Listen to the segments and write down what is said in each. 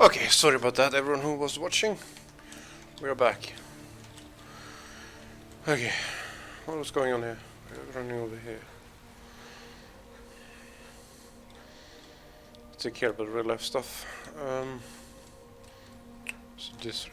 Okay, sorry about that, everyone who was watching. We are back. Okay, what was going on here? We're running over here. Take care about real life stuff. So this.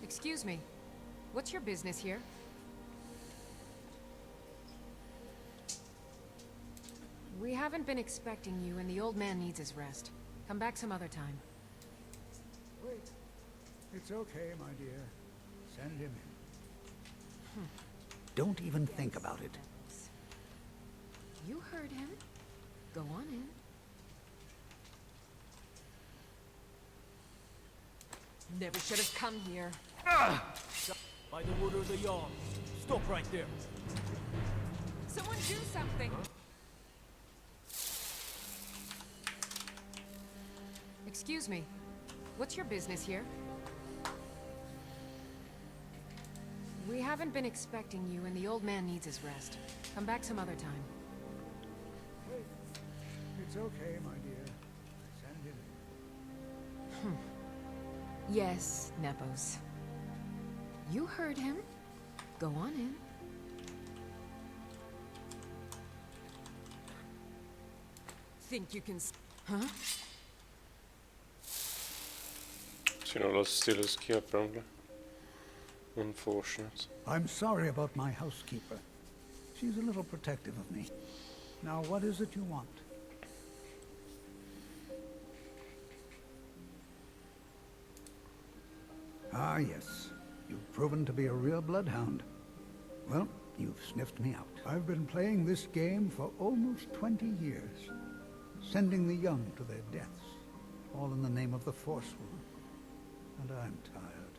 Excuse me. What's your business here? We haven't been expecting you, and the old man needs his rest. Come back some other time. Wait. It's okay, my dear. Send him in. Don't even think about it. You heard him. Go on in. Never should have come here. By the order of the Jarl. Stop right there. Someone do something! Excuse me. What's your business here? We haven't been expecting you, and the old man needs his rest. Come back some other time. Wait. It's okay, my dear. Send him in. Yes, Nepos. You heard him. Go on in. Think you can huh? So you know, let's steal his key apparently. Unfortunate. I'm sorry about my housekeeper. She's a little protective of me. Now, what is it you want? Ah, yes. You've proven to be a real bloodhound. Well, you've sniffed me out. I've been playing this game for almost 20 years. Sending the young to their deaths. All in the name of the Forsworn. And I'm tired.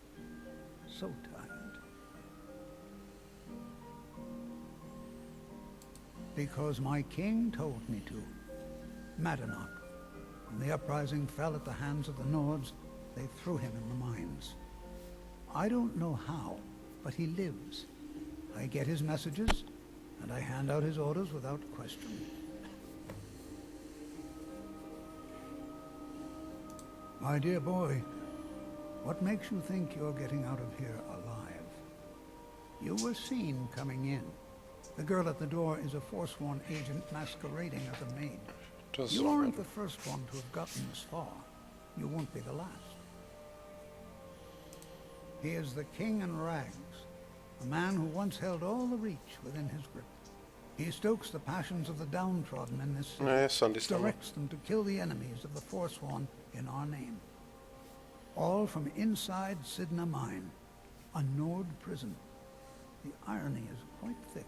So tired. Because my king told me to. Madanok. When the uprising fell at the hands of the Nords, they threw him in the mines. I don't know how, but he lives. I get his messages, and I hand out his orders without question. My dear boy, what makes you think you're getting out of here alive? You were seen coming in. The girl at the door is a Forsworn agent masquerading as a maid. You aren't the first one to have gotten this far. You won't be the last. He is the king in rags, a man who once held all the Reach within his grip. He stokes the passions of the downtrodden in this city, directs them to kill the enemies of the Forsworn in our name. All from inside Sidna Mine, a Nord prison. The irony is quite thick.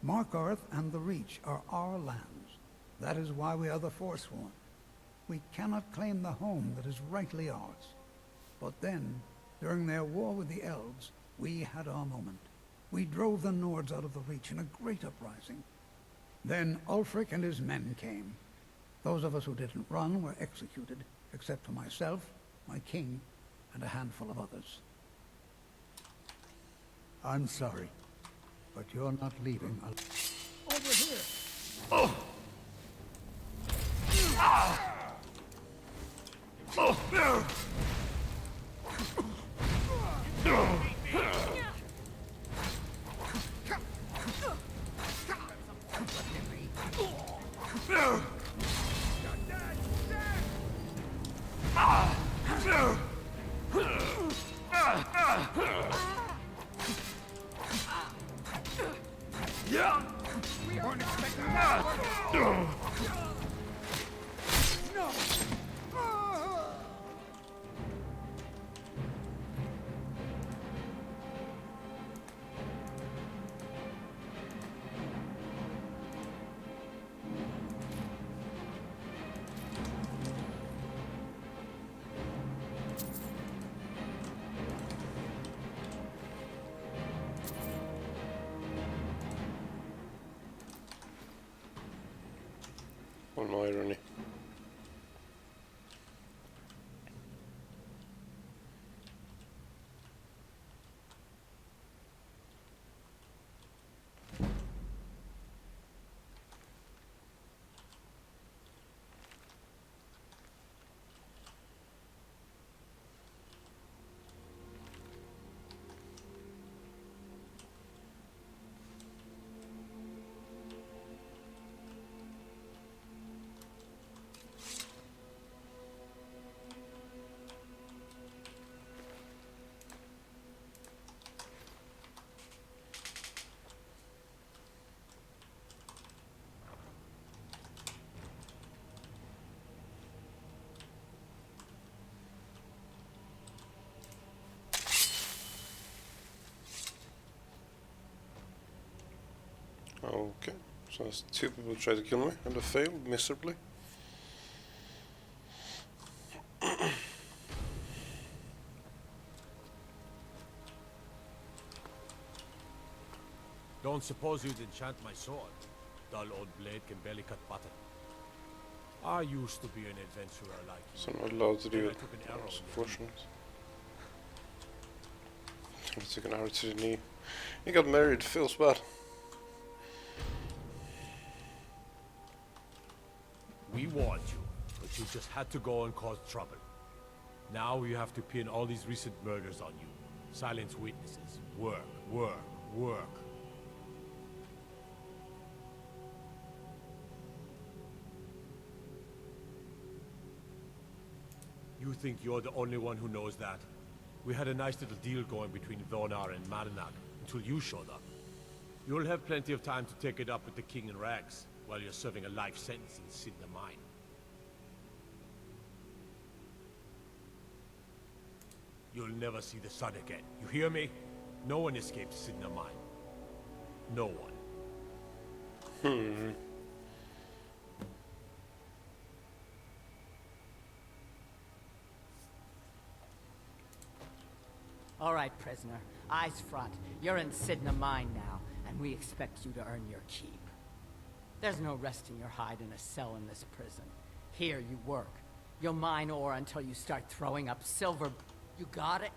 Markarth and the Reach are our lands. That is why we are the Forsworn. We cannot claim the home that is rightly ours. But then, during their war with the elves, we had our moment. We drove the Nords out of the Reach in a great uprising. Then Ulfric and his men came. Those of us who didn't run were executed, except for myself, my king, and a handful of others. I'm sorry, but you're not leaving over here. Oh! Ah! Oh! No! We weren't expecting that. No. An irony. Okay, so there's 2 people try to kill me and they failed miserably. Don't suppose you'd enchant my sword. Dull old blade can barely cut butter. I used to be an adventurer like you. So I'm not allowed to do Then I it. took an arrow That's in the unfortunate. I took an arrow to the knee. He got married, feels bad. We warned you, but you just had to go and cause trouble. Now you have to pin all these recent murders on you. Silence witnesses. Work, work, work. You think you're the only one who knows that? We had a nice little deal going between Vonar and Marinag until you showed up. You'll have plenty of time to take it up with the King in Rags while you're serving a life sentence in Sidna Mine. You'll never see the sun again. You hear me? No one escapes Sidna Mine. No one. All right, prisoner. Eyes front. You're in Sidna Mine now, and we expect you to earn your keep. There's no resting your hide in a cell in this prison. Here you work. You'll mine ore until you start throwing up silver. You got it?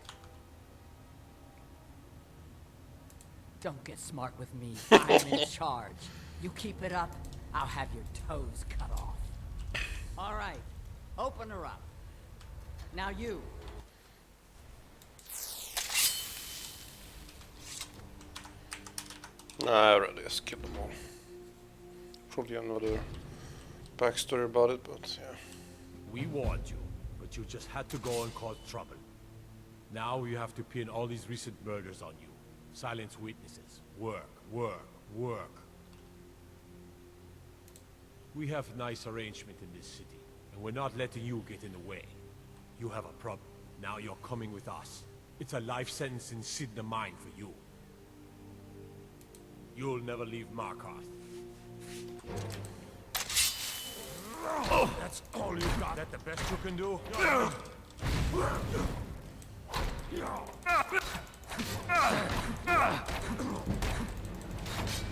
Don't get smart with me. I'm in charge. You keep it up, I'll have your toes cut off. All right. Open her up. Now you. Nah, I'd rather just kill them all. Probably another backstory about it, but yeah. We warned you, but you just had to go and cause trouble. Now you have to pin all these recent murders on you. Silence witnesses. Work, work, work. We have a nice arrangement in this city, and we're not letting you get in the way. You have a problem. Now you're coming with us. It's a life sentence in Sidna Mine for you. You'll never leave Markarth. Oh, that's all you got? That the best you can do?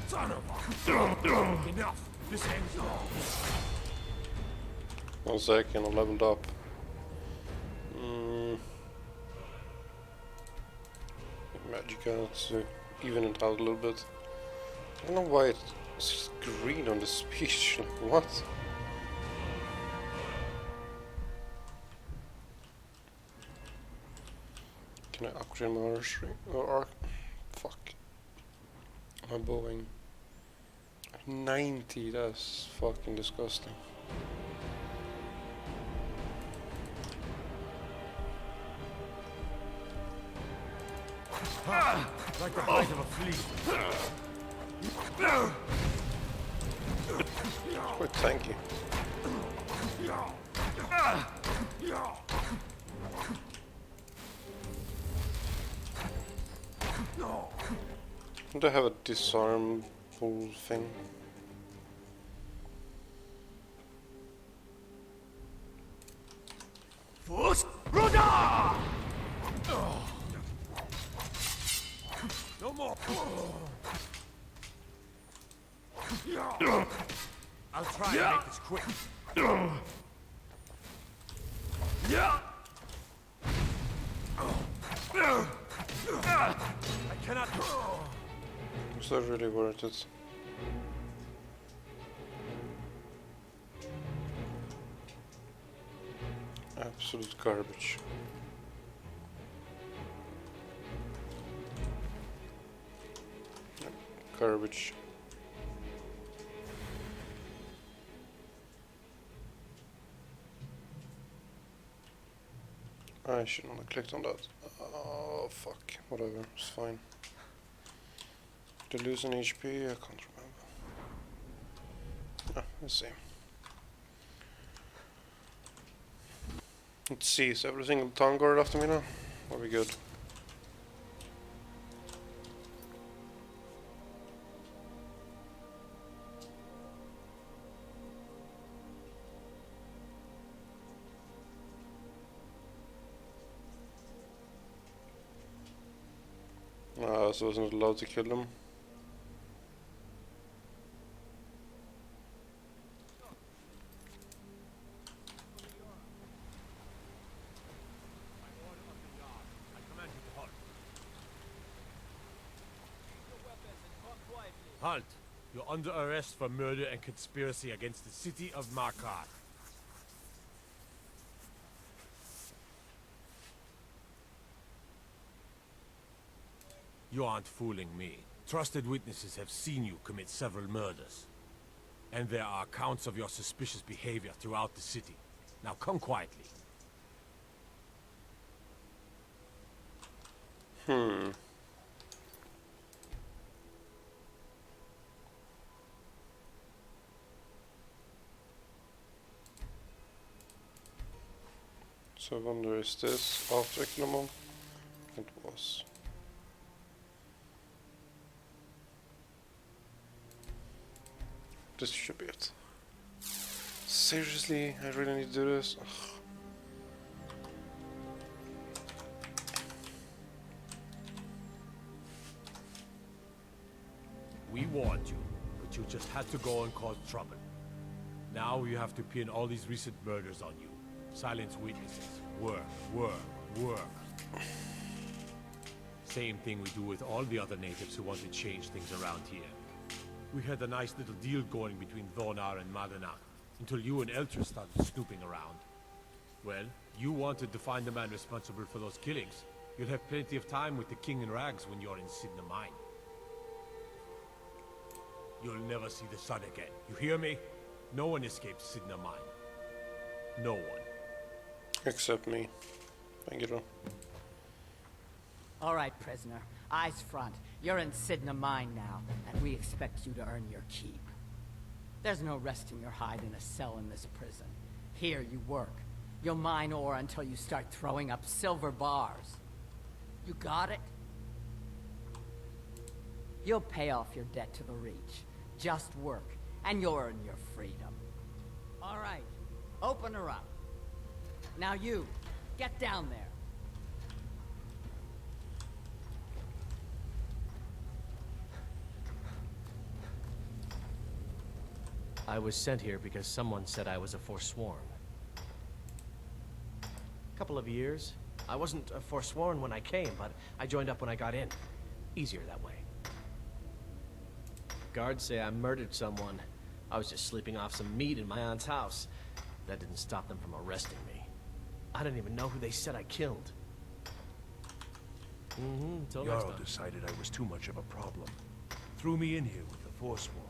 Son of a... Enough! This ends now. 1 second, I leveled up. Magicka to even it out a little bit. I don't know why it's green on the speech. Like, what? Can I upgrade my archery? Or fuck. My bowing. 90, that's fucking disgusting. Like the bite of a flea. Quite tanky. Don't they have a disarmable thing? No more. I'll try and make this quick. I cannot. Is that really worth it? Absolute garbage. Yep, garbage. I should not have clicked on that. Oh fuck, whatever, it's fine. Did I lose an HP? I can't remember. Ah, let's see. Let's see, is every single town guard after me now? Are we good? because I wasn't allowed to kill them. Halt! You're under arrest for murder and conspiracy against the city of Markarth. You aren't fooling me. Trusted witnesses have seen you commit several murders. And there are accounts of your suspicious behavior throughout the city. Now come quietly. So I wonder, is this after Economon? It was. This should be it. Seriously, I really need to do this? Ugh. We warned you, but you just had to go and cause trouble. Now you have to pin all these recent murders on you. Silence witnesses. Work, work, work. Same thing we do with all the other natives who want to change things around here. We had a nice little deal going between Vonar and Madanak, until you and Eltra started snooping around. Well, you wanted to find the man responsible for those killings. You'll have plenty of time with the King in Rags when you're in Sidna Mine. You'll never see the sun again. You hear me? No one escapes Sidna Mine. No one. Except me. Thank you. All right, prisoner. Eyes front. You're in Sidna Mine now, and we expect you to earn your keep. There's no resting your hide in a cell in this prison. Here you work. You'll mine ore until you start throwing up silver bars. You got it? You'll pay off your debt to the Reach. Just work, and you'll earn your freedom. All right, open her up. Now you, get down there. I was sent here because someone said I was a Forsworn. Couple of years. I wasn't a Forsworn when I came, but I joined up when I got in. Easier that way. Guards say I murdered someone. I was just sleeping off some meat in my aunt's house. That didn't stop them from arresting me. I didn't even know who they said I killed. Until next Jarl time. decided I was too much of a problem. Threw me in here with the Forsworn.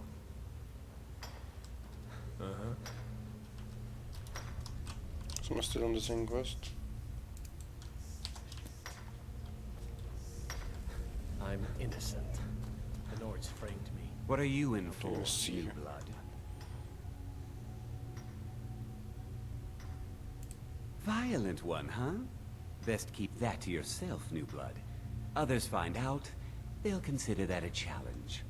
So I'm still on the same quest. I'm innocent. The Nords framed me. What are you in Can for, you see new her? blood? Violent one, huh? Best keep that to yourself, new blood. Others find out, they'll consider that a challenge.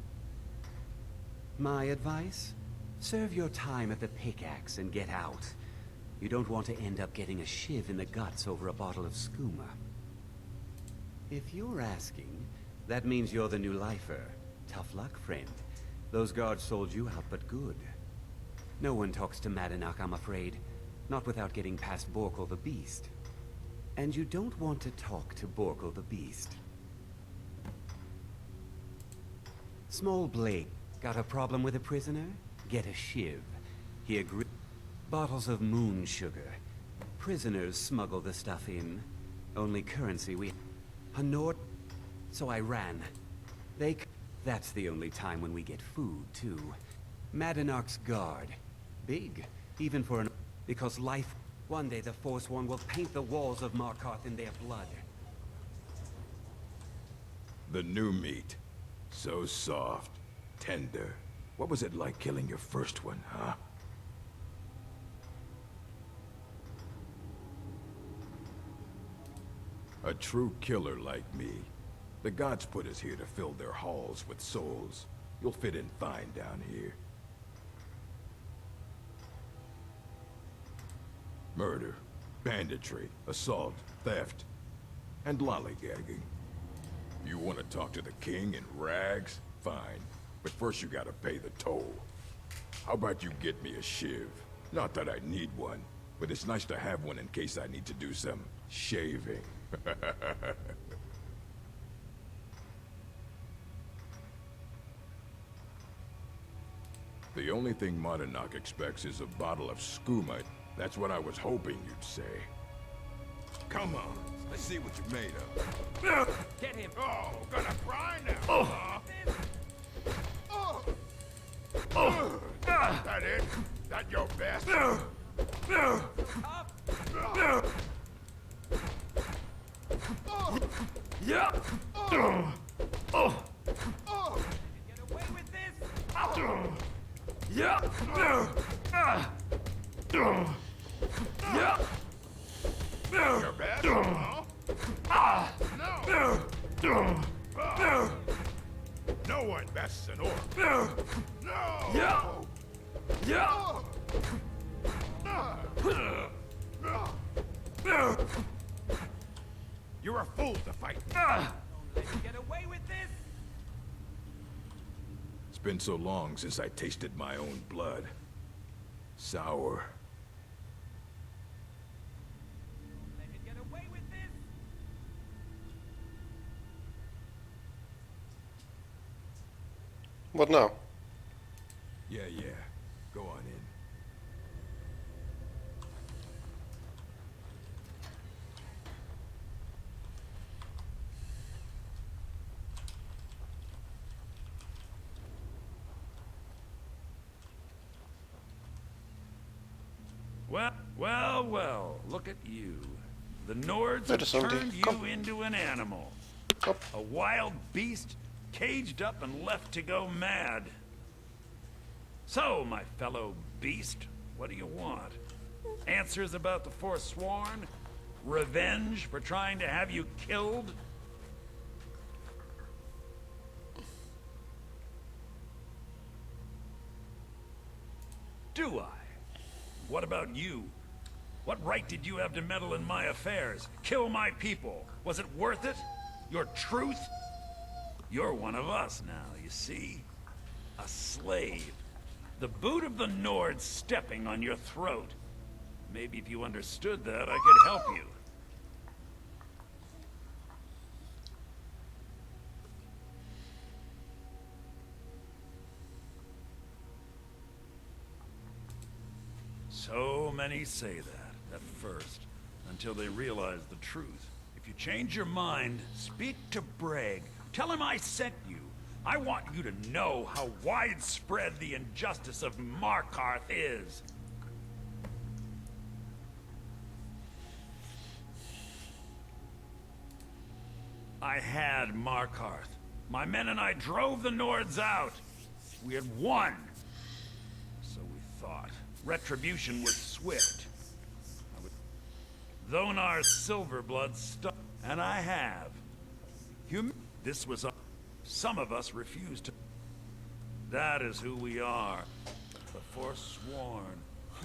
My advice? Serve your time at the pickaxe and get out. You don't want to end up getting a shiv in the guts over a bottle of skooma. If you're asking, that means you're the new lifer. Tough luck, friend. Those guards sold you out, but good. No one talks to Madanak, I'm afraid. Not without getting past Borkul the Beast. And you don't want to talk to Borkul the Beast. Small Blake, got a problem with a prisoner? Get a shiv. He agreed. Bottles of moon sugar. Prisoners smuggle the stuff in. Only currency we... Hanort... So I ran. That's the only time when we get food, too. Madanak's guard. Big. Even for an... Because life... One day the Forsworn will paint the walls of Markarth in their blood. The new meat. So soft. Tender. What was it like killing your first one, huh? A true killer like me. The gods put us here to fill their halls with souls. You'll fit in fine down here. Murder, banditry, assault, theft, and lollygagging. You want to talk to the king in rags? Fine. But first you gotta pay the toll. How about you get me a shiv? Not that I need one, but it's nice to have one in case I need to do some shaving. The only thing Monadnock expects is a bottle of skooma. That's what I was hoping you'd say. Come on, let's see what you're made of. Get him! Oh, gonna cry now, huh? That it? That your best? Yeah! Get away with this! Yeah! Yeah! Your best? Huh? No! No one bests an orc. No! Yeah! Yeah! You're a fool to fight. Let me get away with this! It's been so long since I tasted my own blood. Sour. Let me get away with this! What now? Yeah. Go on in. Well, look at you. The Nords That have is something. turned you Come. into an animal. Up. A wild beast, caged up and left to go mad. So, my fellow beast, what do you want? Answers about the Forsworn? Revenge for trying to have you killed? Do I? What about you? What right did you have to meddle in my affairs? Kill my people? Was it worth it? Your truth? You're one of us now, you see? A slave. The boot of the Nords stepping on your throat. Maybe if you understood that, I could help you. So many say that, at first, until they realize the truth. If you change your mind, speak to Bragg. Tell him I sent you. I want you to know how widespread the injustice of Markarth is. I had Markarth. My men and I drove the Nords out. We had won. So we thought. Retribution was swift. Thonar's Silverblood stuck, and I have. This was up. Some of us refused to. That is who we are. The Forsworn.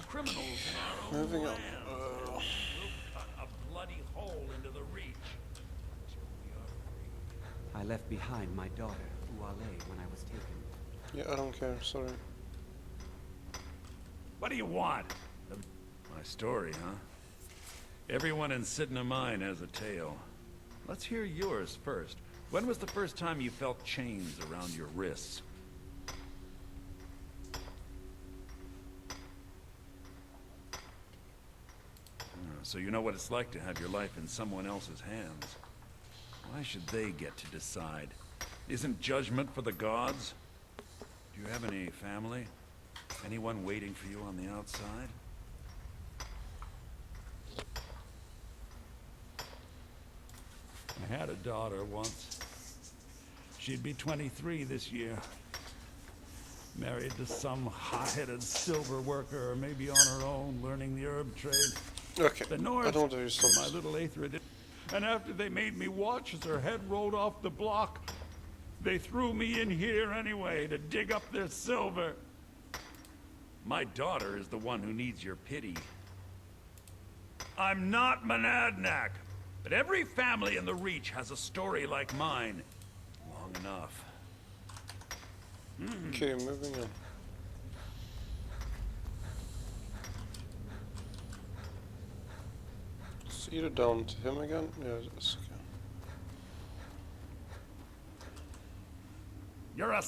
Criminals in our own Moving on. land. Who cut a bloody hole into the Reach. So we are free. I left behind my daughter, Uale, when I was taken. Yeah, I don't care, sorry. What do you want? My story, huh? Everyone in Sidna Mine has a tale. Let's hear yours first. When was the first time you felt chains around your wrists? So you know what it's like to have your life in someone else's hands. Why should they get to decide? Isn't judgment for the gods? Do you have any family? Anyone waiting for you on the outside? I had a daughter once. She'd be 23 this year. Married to some hot-headed silver worker, or maybe on her own, learning the herb trade. Okay, The I North, don't want to use my some. little Aethra, and after they made me watch as her head rolled off the block, they threw me in here anyway to dig up their silver. My daughter is the one who needs your pity. I'm not Monadnock. But every family in the Reach has a story like mine. Long enough. Okay, moving on. It's either down to him again. Yeah, it's okay. You're a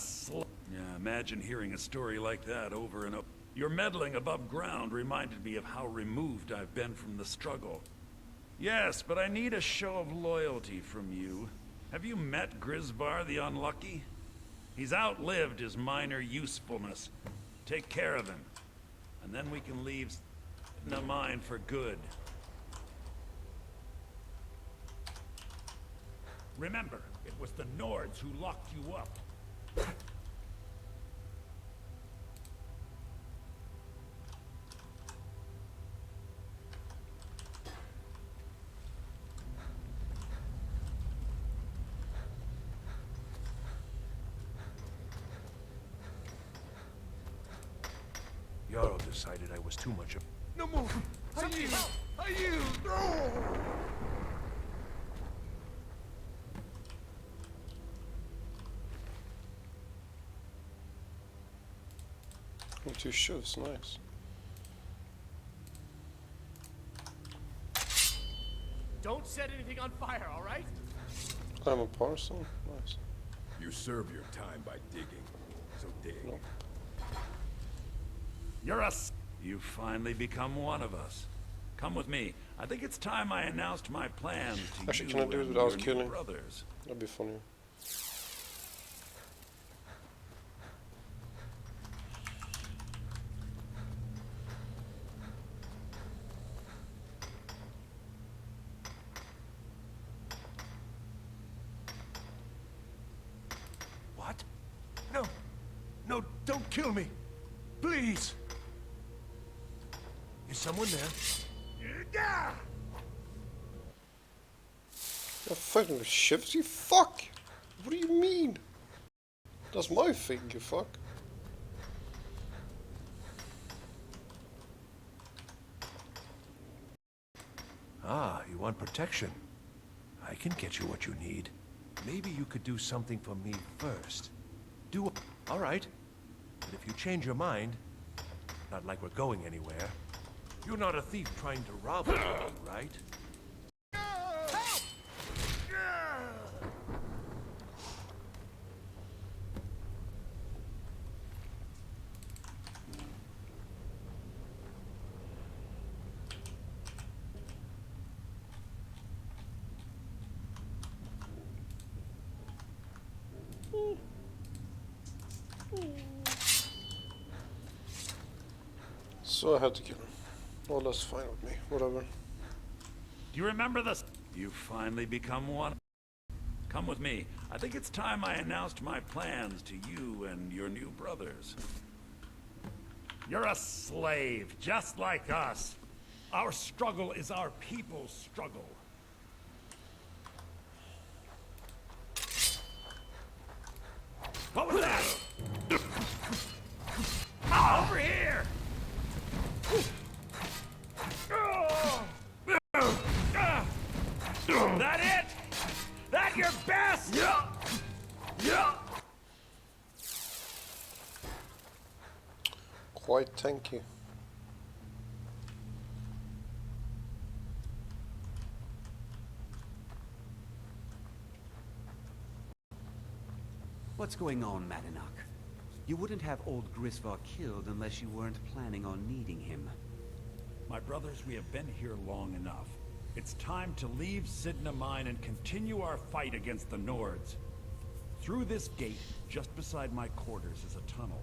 Yeah, imagine hearing a story like that over and over. Your meddling above ground reminded me of how removed I've been from the struggle. Yes, but I need a show of loyalty from you. Have you met Grisvar the Unlucky? He's outlived his minor usefulness. Take care of him, and then we can leave the mine for good. Remember, it was the Nords who locked you up. Jarl decided I was too much of... No more! Are you? Are you? No! Oh, 2 shoves, nice. Don't set anything on fire, all right? I'm a parcel, nice. You serve your time by digging, so dig. Nope. You're You've finally become one of us. Come with me. I think it's time I announced my plans to Actually, you can I do it and without your new killing? brothers. That'd be funny. What? No. No, don't kill me. Please. Is someone there? You're fighting with shivs, you fuck! What do you mean? That's my thing, you fuck. Ah, you want protection. I can get you what you need. Maybe you could do something for me first. All right. But if you change your mind, not like we're going anywhere, you're not a thief trying to rob me, right? So I had to kill him. Well, that's fine with me. Whatever. Do you remember this? You've finally become one. Come with me. I think it's time I announced my plans to you and your new brothers. You're a slave, just like us. Our struggle is our people's struggle. What was that? Over here! That it? That your best? Yeah. Yeah. Quite tanky. What's going on, Madanach? You wouldn't have old Grisvar killed unless you weren't planning on needing him. My brothers, we have been here long enough. It's time to leave Sidna Mine and continue our fight against the Nords. Through this gate, just beside my quarters, is a tunnel.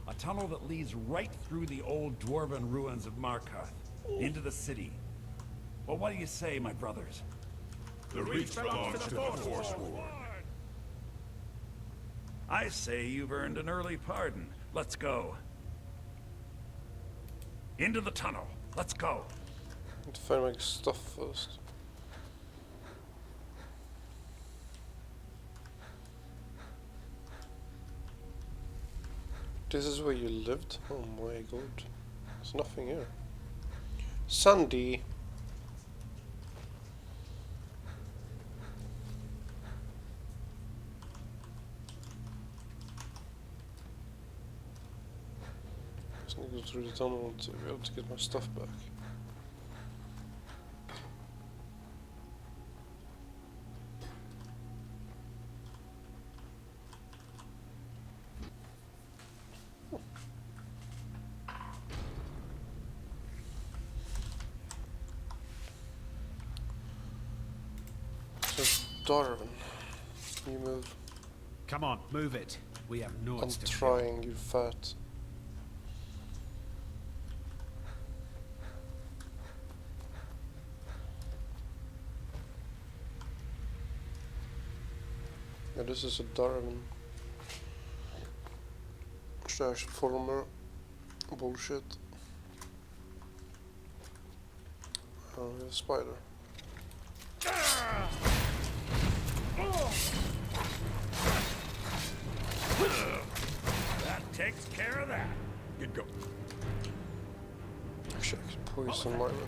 A tunnel that leads right through the old dwarven ruins of Markarth, into the city. Well, what do you say, my brothers? The Reach belongs to the Forsworn. I say you've earned an early pardon. Let's go. Into the tunnel. Let's go. Need to find my stuff first. This is where you lived? Oh my god. There's nothing here. Sandy. through the tunnel to be able to get my stuff back. So, Darwin, you move. Come on, move it. We have I'm Nords to kill. trying, you fat. Yeah, this is a Darwin / former bullshit. Oh, a spider. That takes care of that. Get going. Actually, I could poison my weapon.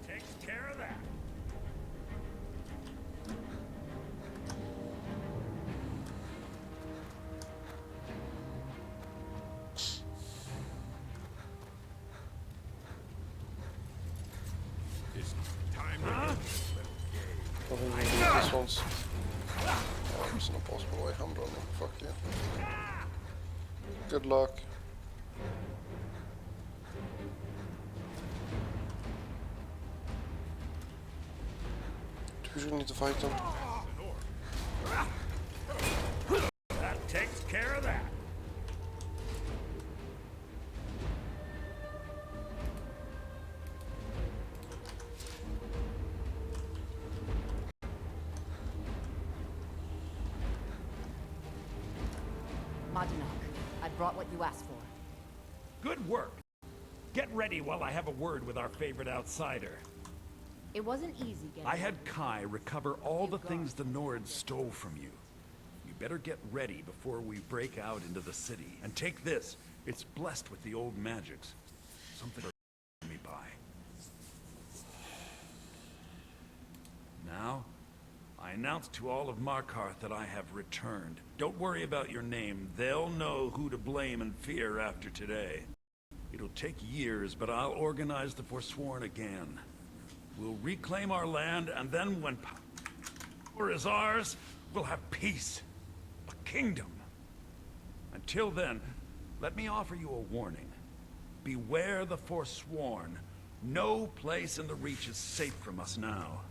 Takes care of that. It's time I think we need this one's. Oh, there's an impossible way. I'm running. Fuck yeah. Good luck. Do we really need to fight them? That takes care of that. Madinok, I brought what you asked for. Good work. Get ready while I have a word with our favorite outsider. It wasn't easy getting... I had Kai recover all the things the Nords stole from you. You better get ready before we break out into the city. And take this. It's blessed with the old magics. Something to me by. Now, I announce to all of Markarth that I have returned. Don't worry about your name. They'll know who to blame and fear after today. It'll take years, but I'll organize the Forsworn again. We'll reclaim our land, and then when power is ours, we'll have peace. A kingdom. Until then, let me offer you a warning. Beware the Forsworn. No place in the Reach is safe from us now.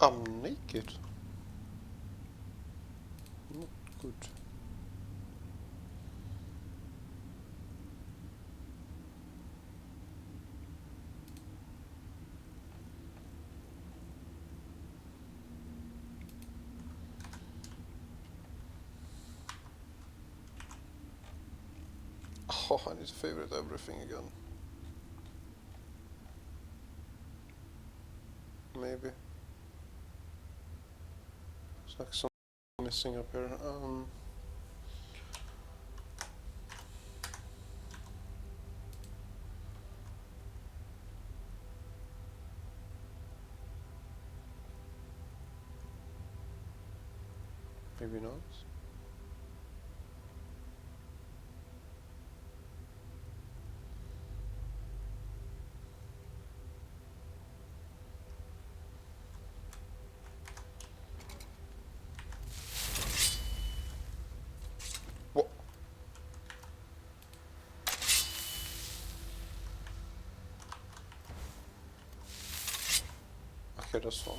I'm naked. Not good. Oh, I need to favorite everything again. Maybe. It's like something missing up here. Maybe not. What? Okay, that's funny.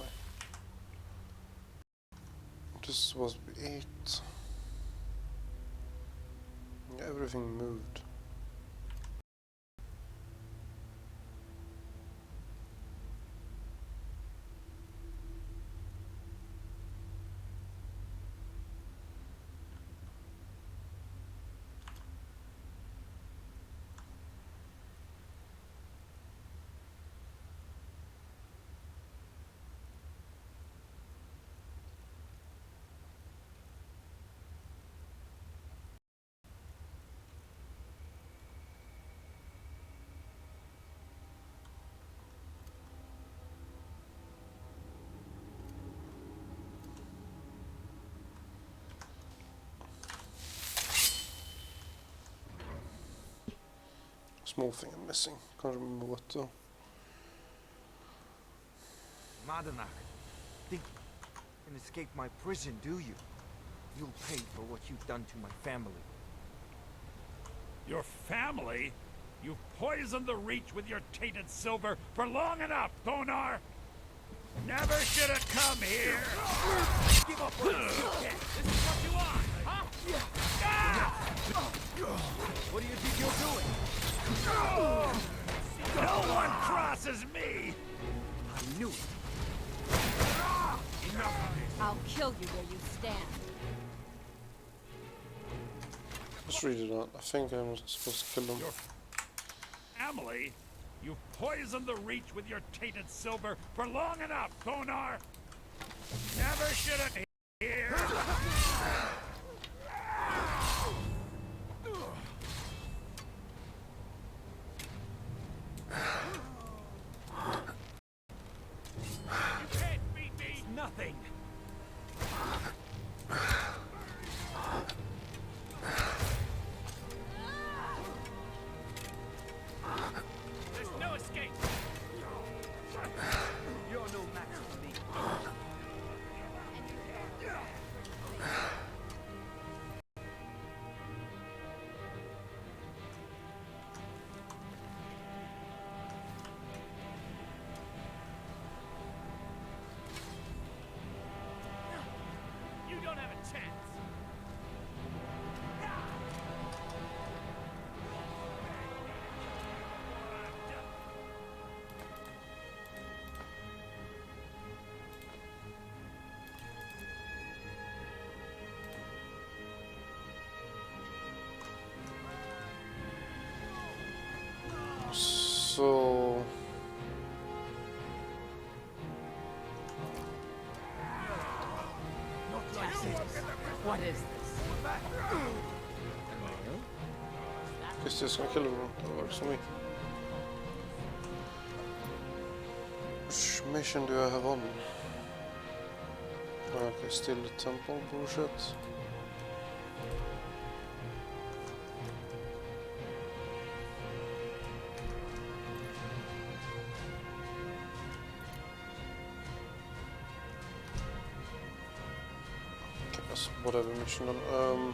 This was 8. Yeah, everything moved. Small thing I'm missing. Can't remember what though. Madanak, think you can escape my prison, do you? You'll pay for what you've done to my family. Your family? You've poisoned the Reach with your tainted silver for long enough, Thonar! Never should have come here! Give up what you can! This is what you want, huh? What do you think you're doing? No one crosses me! I knew it. Enough of this. I'll kill you where you stand. Let's read it out. I think I'm supposed to kill them. Your family? You've poisoned the Reach with your tainted silver for long enough, Thonar! Never should have here! You can't beat me! It's nothing. There's no escape! You're no match for me. You don't have a chance! So What is this? guess this gonna kill everyone. That works for me. Which mission do I have on? Okay, still the temple bullshit. Okay, that's whatever mission on.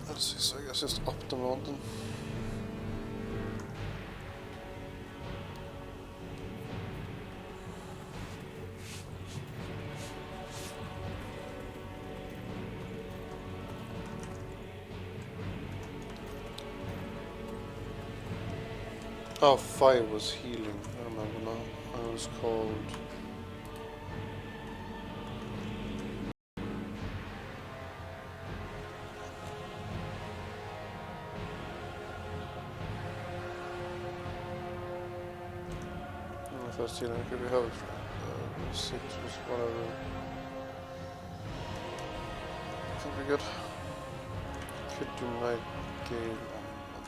Let's see, so I guess just up the mountain. Oh, fire was healing, I remember now. It was called... First healing could be held. 6 was whatever. I think we're good. Could do night game on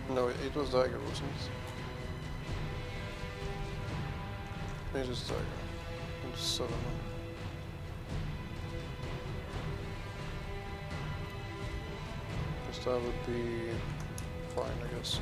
8. No, 8 was dagger, wasn't it? 8 is dagger. And 7. Guess that would be fine, I guess.